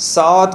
7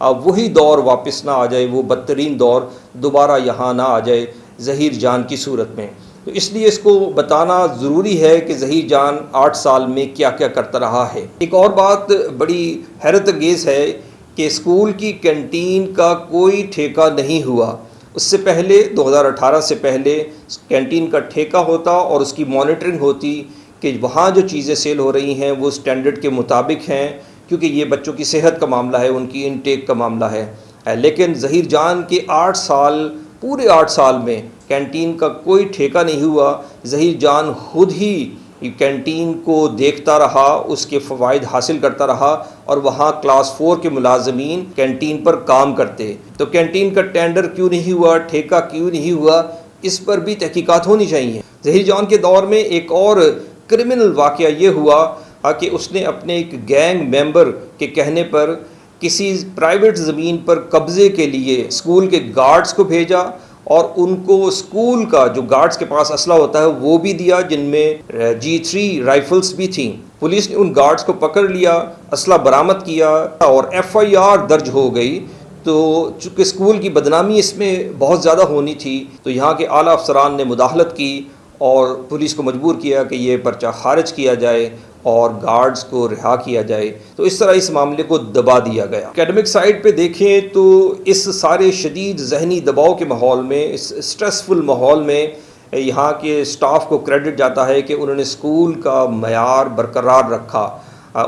وہی دور واپس نہ آ جائے، وہ بدترین دور دوبارہ یہاں نہ آ جائے ظہیر جان کی صورت میں۔ تو اس لیے اس کو بتانا ضروری ہے کہ ظہیر جان 8 سال میں کیا کیا کرتا رہا ہے۔ ایک اور بات بڑی حیرت انگیز ہے کہ اسکول کی کینٹین کا کوئی ٹھیکہ نہیں ہوا۔ اس سے پہلے 2018 سے پہلے کینٹین کا ٹھیکہ ہوتا اور اس کی مانیٹرنگ ہوتی کہ وہاں جو چیزیں سیل ہو رہی ہیں وہ سٹینڈرڈ کے مطابق ہیں، کیونکہ یہ بچوں کی صحت کا معاملہ ہے، ان کی انٹیک کا معاملہ ہے۔ لیکن ظہیر جان کے 8 سال، پورے 8 سال میں کینٹین کا کوئی ٹھیکہ نہیں ہوا۔ ظہیر جان خود ہی کینٹین کو دیکھتا رہا، اس کے فوائد حاصل کرتا رہا، اور وہاں کلاس 4 کے ملازمین کینٹین پر کام کرتے۔ تو کینٹین کا ٹینڈر کیوں نہیں ہوا، ٹھیکہ کیوں نہیں ہوا، اس پر بھی تحقیقات ہونی چاہیے۔ ظہیر جان کے دور میں ایک اور کرمنل واقعہ یہ ہوا کہ اس نے اپنے ایک گینگ ممبر کے کہنے پر کسی پرائیویٹ زمین پر قبضے کے لیے اسکول کے گارڈز کو بھیجا، اور ان کو اسکول کا جو گارڈز کے پاس اسلحہ ہوتا ہے وہ بھی دیا، جن میں G3 رائفلز بھی تھیں۔ پولیس نے ان گارڈز کو پکڑ لیا، اسلحہ برآمد کیا اور FIR درج ہو گئی۔ تو چونکہ اسکول کی بدنامی اس میں بہت زیادہ ہونی تھی، تو یہاں کے اعلیٰ افسران نے مداخلت کی اور پولیس کو مجبور کیا کہ یہ پرچہ خارج کیا جائے اور گارڈز کو رہا کیا جائے۔ تو اس طرح اس معاملے کو دبا دیا گیا۔ اکیڈمک سائڈ پہ دیکھیں تو اس سارے شدید ذہنی دباؤ کے ماحول میں، اس اسٹریسفل ماحول میں، یہاں کے اسٹاف کو کریڈٹ جاتا ہے کہ انہوں نے اسکول کا معیار برقرار رکھا۔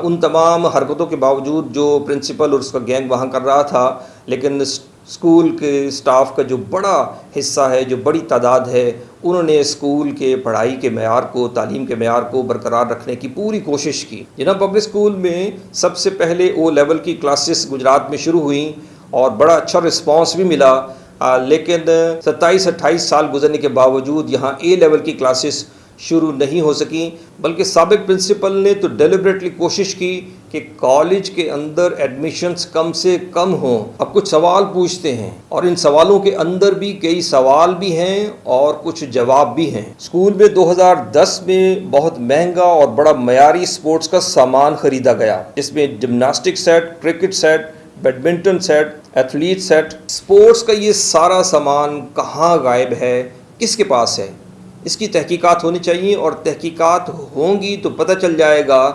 ان تمام حرکتوں کے باوجود جو پرنسپل اور اس کا گینگ وہاں کر رہا تھا، لیکن اسکول کے اسٹاف کا جو بڑا حصہ ہے، جو بڑی تعداد ہے، انہوں نے اسکول کے پڑھائی کے معیار کو، تعلیم کے معیار کو برقرار رکھنے کی پوری کوشش کی۔ جناب پبلک اسکول میں سب سے پہلے O لیول کی کلاسز گجرات میں شروع ہوئیں اور بڑا اچھا رسپانس بھی ملا، لیکن 27-28 سال گزرنے کے باوجود یہاں A لیول کی کلاسز شروع نہیں ہو سکیں، بلکہ سابق پرنسپل نے تو ڈیلیبریٹلی کوشش کی کہ کالج کے اندر ایڈمیشنز کم سے کم ہوں۔ اب کچھ سوال پوچھتے ہیں اور ان سوالوں کے اندر بھی کئی سوال بھی ہیں اور کچھ جواب بھی ہیں۔ اسکول میں 2010 میں بہت مہنگا اور بڑا معیاری سپورٹس کا سامان خریدا گیا، جس میں gymnastic set, cricket set, badminton set, athlete set. Sports کا یہ سارا سامان کہاں غائب ہے، کس کے پاس ہے؟ اس کی تحقیقات ہونی چاہیے، اور تحقیقات ہوں گی تو پتہ چل جائے گا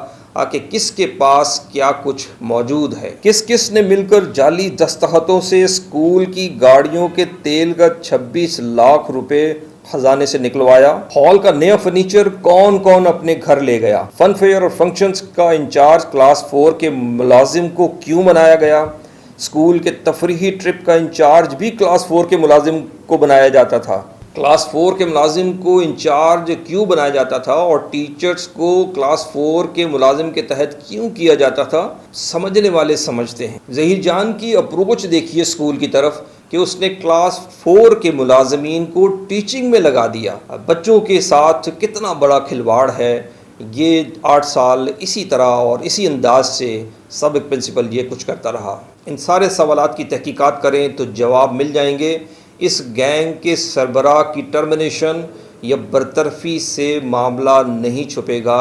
کہ کس کے پاس کیا کچھ موجود ہے۔ کس نے مل کر جعلی دستخطوں سے اسکول کی گاڑیوں کے تیل کا 26 لاکھ روپے خزانے سے نکلوایا؟ ہال کا نیا فرنیچر کون اپنے گھر لے گیا؟ فن فیئر اور فنکشنز کا انچارج کلاس 4 کے ملازم کو کیوں بنایا گیا؟ اسکول کے تفریحی ٹرپ کا انچارج بھی کلاس 4 کے ملازم کو بنایا جاتا تھا۔ کلاس 4 کے ملازم کو انچارج کیوں بنایا جاتا تھا اور ٹیچرز کو کلاس 4 کے ملازم کے تحت کیوں کیا جاتا تھا؟ سمجھنے والے سمجھتے ہیں۔ ظہیر جان کی اپروچ دیکھیے اسکول کی طرف کہ اس نے کلاس 4 کے ملازمین کو ٹیچنگ میں لگا دیا۔ بچوں کے ساتھ کتنا بڑا کھلواڑ ہے۔ یہ 8 سال اسی طرح اور اسی انداز سے سابق پرنسپل یہ کچھ کرتا رہا۔ ان سارے سوالات کی تحقیقات کریں تو جواب مل جائیں گے۔ اس گینگ کے سربراہ کی ٹرمینیشن یا برطرفی سے معاملہ نہیں چھپے گا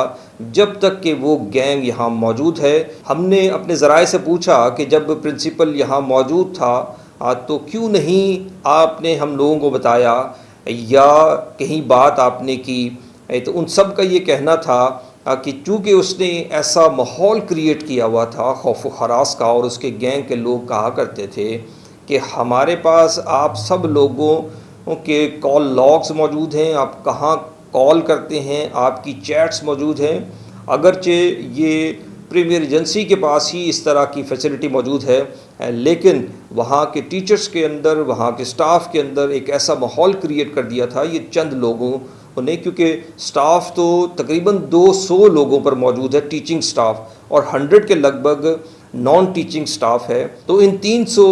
جب تک کہ وہ گینگ یہاں موجود ہے۔ ہم نے اپنے ذرائع سے پوچھا کہ جب پرنسپل یہاں موجود تھا تو کیوں نہیں آپ نے ہم لوگوں کو بتایا یا کہیں بات آپ نے کی؟ تو ان سب کا یہ کہنا تھا کہ چونکہ اس نے ایسا ماحول کریٹ کیا ہوا تھا خوف و ہراس کا، اور اس کے گینگ کے لوگ کہا کرتے تھے کہ ہمارے پاس آپ سب لوگوں کے کال لاگز موجود ہیں، آپ کہاں کال کرتے ہیں، آپ کی چیٹس موجود ہیں۔ اگرچہ یہ پریمیئر ایجنسی کے پاس ہی اس طرح کی فیسلٹی موجود ہے، لیکن وہاں کے ٹیچرز کے اندر، وہاں کے سٹاف کے اندر ایک ایسا ماحول کریٹ کر دیا تھا یہ چند لوگوں نے، کیونکہ سٹاف تو تقریباً 200 لوگوں پر موجود ہے، ٹیچنگ سٹاف، اور 100 کے لگ بھگ نان ٹیچنگ سٹاف ہے۔ تو ان 300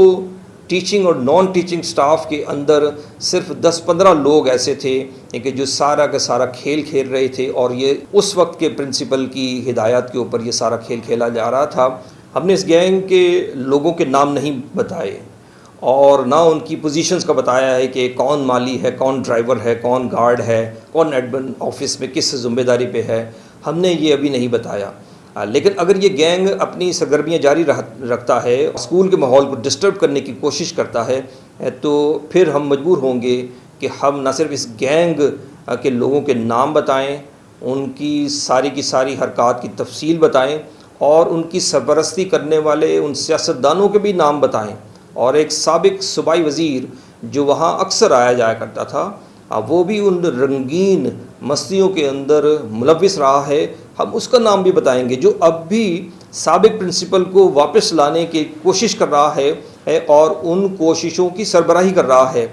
ٹیچنگ اور نان ٹیچنگ سٹاف کے اندر صرف 10-15 لوگ ایسے تھے کہ جو سارا کا سارا کھیل کھیل رہے تھے، اور یہ اس وقت کے پرنسپل کی ہدایات کے اوپر یہ سارا کھیل کھیلا جا رہا تھا۔ ہم نے اس گینگ کے لوگوں کے نام نہیں بتائے اور نہ ان کی پوزیشنز کا بتایا ہے کہ کون مالی ہے، کون ڈرائیور ہے، کون گارڈ ہے، کون ایڈمن آفس میں کس ذمہ داری پہ ہے، ہم نے یہ ابھی نہیں بتایا۔ لیکن اگر یہ گینگ اپنی سرگرمیاں جاری رکھتا ہے، اسکول کے ماحول کو ڈسٹرب کرنے کی کوشش کرتا ہے، تو پھر ہم مجبور ہوں گے کہ ہم نہ صرف اس گینگ کے لوگوں کے نام بتائیں، ان کی ساری حرکات کی تفصیل بتائیں، اور ان کی سرپرستی کرنے والے ان سیاستدانوں کے بھی نام بتائیں۔ اور ایک سابق صوبائی وزیر جو وہاں اکثر آیا جایا کرتا تھا، وہ بھی ان رنگین مستیوں کے اندر ملوث رہا ہے، ہم اس کا نام بھی بتائیں گے، جو اب بھی سابق پرنسپل کو واپس لانے کی کوشش کر رہا ہے اور ان کوششوں کی سربراہی کر رہا ہے۔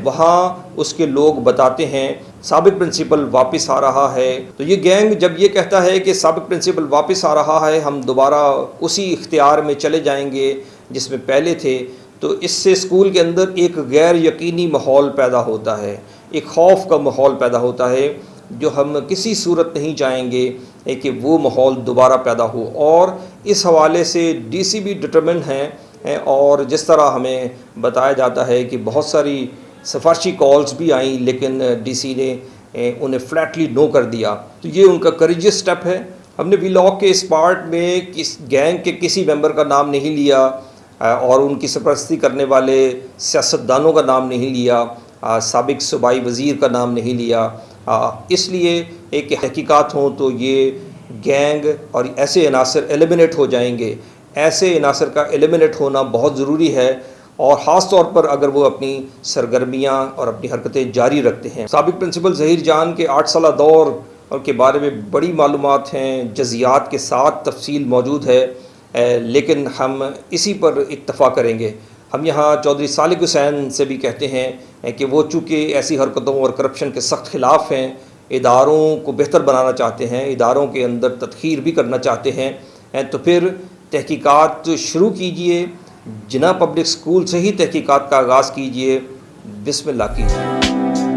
وہاں اس کے لوگ بتاتے ہیں سابق پرنسپل واپس آ رہا ہے، تو یہ گینگ جب یہ کہتا ہے کہ سابق پرنسپل واپس آ رہا ہے، ہم دوبارہ اسی اختیار میں چلے جائیں گے جس میں پہلے تھے، تو اس سے اسکول کے اندر ایک غیر یقینی ماحول پیدا ہوتا ہے، ایک خوف کا ماحول پیدا ہوتا ہے، جو ہم کسی صورت نہیں چاہیں گے کہ وہ ماحول دوبارہ پیدا ہو۔ اور اس حوالے سے ڈی سی بھی ڈٹرمنڈ ہیں، اور جس طرح ہمیں بتایا جاتا ہے کہ بہت ساری سفارشی کالز بھی آئیں، لیکن ڈی سی نے انہیں فلیٹلی نو کر دیا، تو یہ ان کا کریجس سٹیپ ہے۔ ہم نے وی لاگ کے اس پارٹ میں گینگ کے کسی ممبر کا نام نہیں لیا، اور ان کی سرپرستی کرنے والے سیاستدانوں کا نام نہیں لیا، سابق صوبائی وزیر کا نام نہیں لیا، اس لیے ایک تحقیقات ہوں تو یہ گینگ اور ایسے عناصر ایلیمنیٹ ہو جائیں گے۔ ایسے عناصر کا ایلیمنیٹ ہونا بہت ضروری ہے، اور خاص طور پر اگر وہ اپنی سرگرمیاں اور اپنی حرکتیں جاری رکھتے ہیں۔ سابق پرنسپل ظہیر جان کے 8 سالہ دور کے بارے میں بڑی معلومات ہیں، جزیات کے ساتھ تفصیل موجود ہے، لیکن ہم اسی پر اکتفا کریں گے۔ ہم یہاں چودھری صالح حسین سے بھی کہتے ہیں کہ وہ چونکہ ایسی حرکتوں اور کرپشن کے سخت خلاف ہیں، اداروں کو بہتر بنانا چاہتے ہیں، اداروں کے اندر تطہیر بھی کرنا چاہتے ہیں، تو پھر تحقیقات شروع کیجئے، جناح پبلک اسکول سے ہی تحقیقات کا آغاز کیجئے، بسم اللہ کیجئے۔